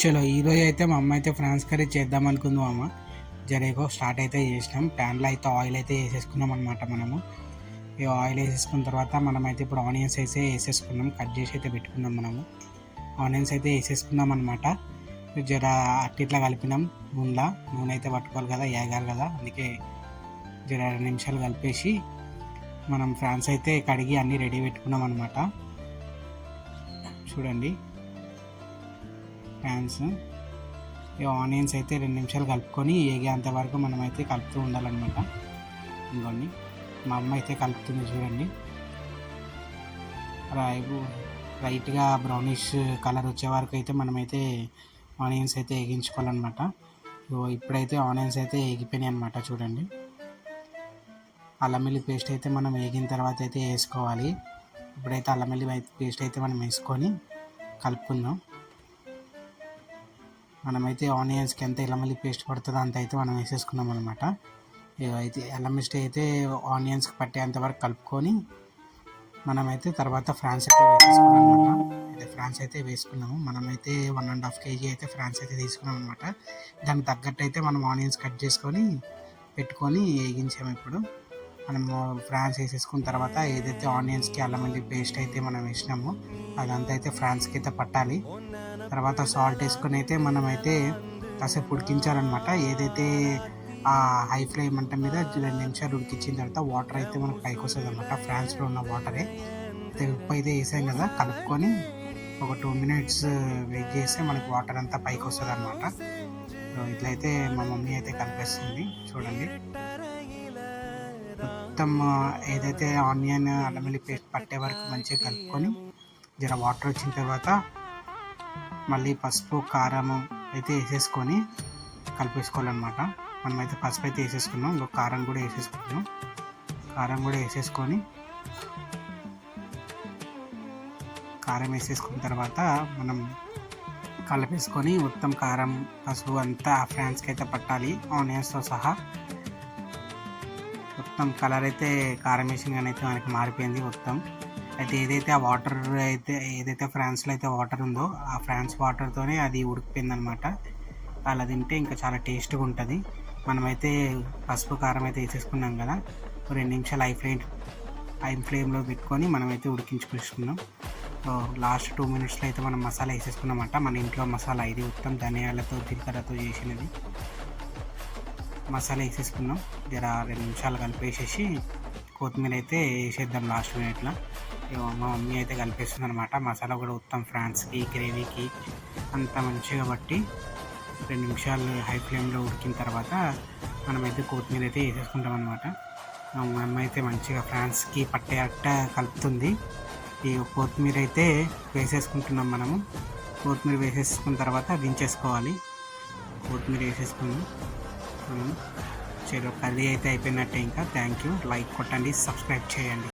చలో ఈరోజు అయితే మా అమ్మ అయితే ఫ్రాన్స్ కర్రీ చేద్దాం అనుకుందాం. అమ్మ జరేగో స్టార్ట్ అయితే చేసినాం. ప్యాన్లో అయితే ఆయిల్ అయితే వేసేసుకున్నాం అనమాట. మనము ఈ ఆయిల్ వేసేసుకున్న తర్వాత మనమైతే ఇప్పుడు ఆనియన్స్ అయితే వేసేసుకున్నాం. కట్ చేసి అయితే పెట్టుకున్నాం. మనము ఆనియన్స్ అయితే వేసేసుకున్నాం అనమాట. జర అట్టిట్లా కలిపినాం. నూనె అయితే పట్టుకోవాలి కదా, ఏగాలి కదా, అందుకే జర 2 నిమిషాలు కలిపేసి మనం ఫ్రాన్స్ అయితే కడిగి అన్నీ రెడీ పెట్టుకున్నాం అనమాట. చూడండి ఫ్రాన్స్ ఈ ఆనియన్స్ అయితే 2 నిమిషాలు కలుపుకొని ఏగేంత వరకు మనమైతే కలుపుతూ ఉండాలన్నమాట. ఇంకోండి మా అమ్మ అయితే కలుపుతుంది చూడండి. లైట్గా బ్రౌనిష్ కలర్ వచ్చే వరకు అయితే మనమైతే ఆనియన్స్ అయితే వేగించుకోవాలన్నమాట. ఇప్పుడైతే ఆనియన్స్ అయితే వేగిపోయినాయి అనమాట. చూడండి అల్లం వెల్లుల్లి పేస్ట్ అయితే మనం వేగిన తర్వాత అయితే వేసుకోవాలి. ఇప్పుడైతే అల్లం వెల్లుల్లి పేస్ట్ అయితే మనం వేసుకొని కలుపుకుందాం. మనమైతే ఆనియన్స్కి ఎంత అల్లం వెల్లుల్లి పేస్ట్ పడుతుందో అంత అయితే మనం వేసేసుకున్నాం అనమాట. అయితే అల్లం పేస్ట్ అయితే ఆనియన్స్కి పట్టేంత వరకు కలుపుకొని మనమైతే తర్వాత ఫ్రాన్స్ అయితే వేసేసుకున్నాం అనమాట. అయితే ఫ్రాన్స్ అయితే వేసుకున్నాము. మనమైతే 1.5 kg అయితే ఫ్రాన్స్ అయితే తీసుకున్నాం అనమాట. దానికి తగ్గట్టు అయితే మనం ఆనియన్స్ కట్ చేసుకొని పెట్టుకొని వేగించాము. ఇప్పుడు మనము ఫ్రాన్స్ వేసేసుకున్న తర్వాత ఏదైతే ఆనియన్స్కి అల్లం వెల్లుల్లి పేస్ట్ అయితే మనం వేసినామో అదంతా అయితే ఫ్రాన్స్కి అయితే పట్టాలి. తర్వాత సాల్ట్ వేసుకొని అయితే మనమైతే కాసేపు ఉడికించాలన్నమాట. ఏదైతే ఆ హై ఫ్లేమ్ మంట మీద 2 నిమిషాలు ఉడికించిన తర్వాత వాటర్ అయితే మనకు పైకి వస్తుంది అనమాట. ఫ్రాన్స్లో ఉన్న వాటరే. అయితే ఉప్పు అయితే వేసాం కదా, కలుపుకొని ఒక 2 minutes వెయిట్ చేస్తే మనకి వాటర్ అంతా పైకి వస్తుంది అనమాట. ఇట్లయితే మా మమ్మీ అయితే కలిపేస్తుంది చూడండి. మొత్తం ఏదైతే ఆనియన్ అల్లం వెల్లుల్లి పేస్ట్ పట్టే వరకు మంచిగా కలుపుకొని జర వాటర్ వచ్చిన తర్వాత మళ్ళీ పసుపు కారం అయితే వేసేసుకొని కలిపేసుకోవాలన్నమాట. మనమైతే పసుపు అయితే వేసేసుకున్నాం. ఇంకో కారం కూడా వేసేసుకుంటున్నాం. కారం వేసేసుకున్న తర్వాత మనం కలిపేసుకొని మొత్తం కారం పసుపు అంతా ఫ్రాన్స్కి అయితే పట్టాలి ఆనియన్స్తో సహా. మొత్తం కలర్ అయితే కారం వేసిన అయితే మనకి మారిపోయింది మొత్తం. అయితే ఏదైతే ఆ వాటర్ ఏదైతే ఫ్రాన్స్లో అయితే వాటర్ ఉందో ఆ ఫ్రాన్స్ వాటర్తోనే అది ఉడికిపోయింది అనమాట. అలా తింటే ఇంకా చాలా టేస్ట్గా ఉంటుంది. మనమైతే పసుపు కారం అయితే వేసేసుకున్నాం కదా, 2 నిమిషాలు హై ఫ్లేమ్లో పెట్టుకొని మనమైతే ఉడికించుకుంటున్నాం. లాస్ట్ 2 minutesలో అయితే మనం మసాలా వేసేసుకున్నామంట. మన ఇంట్లో మసాలా ఇది మొత్తం ధనియాలతో జీలకర్రతో చేసినది మసాలా వేసేసుకున్నాం. జర 2 నిమిషాలు కలిపేసేసి కొత్తిమీర అయితే వేసేద్దాం లాస్ట్ మినిట్లో. మా మమ్మీ అయితే కలిపేస్తుంది అనమాట. మసాలా కూడా మొత్తం ఫ్రాన్స్కి గ్రేవీకి అంత మంచిగా బట్టి 2 నిమిషాలు హై ఫ్లేమ్లో ఉడికిన తర్వాత మనమైతే కొత్తిమీర అయితే వేసేసుకుంటాం అనమాట. మా అమ్మ అయితే మంచిగా ఫ్రాన్స్కి పట్టేట కలుపుతుంది. ఈ కొత్తిమీర అయితే వేసేసుకుంటున్నాం. కొత్తిమీర వేసేసుకున్న తర్వాత దించేసుకోవాలి. కొత్తిమీర వేసేసుకున్నాం. చలో కర్రీ అయితే అయిపోయినట్టే. ఇంకా థ్యాంక్ యూ. లైక్ కొట్టండి, సబ్స్క్రైబ్ చేయండి.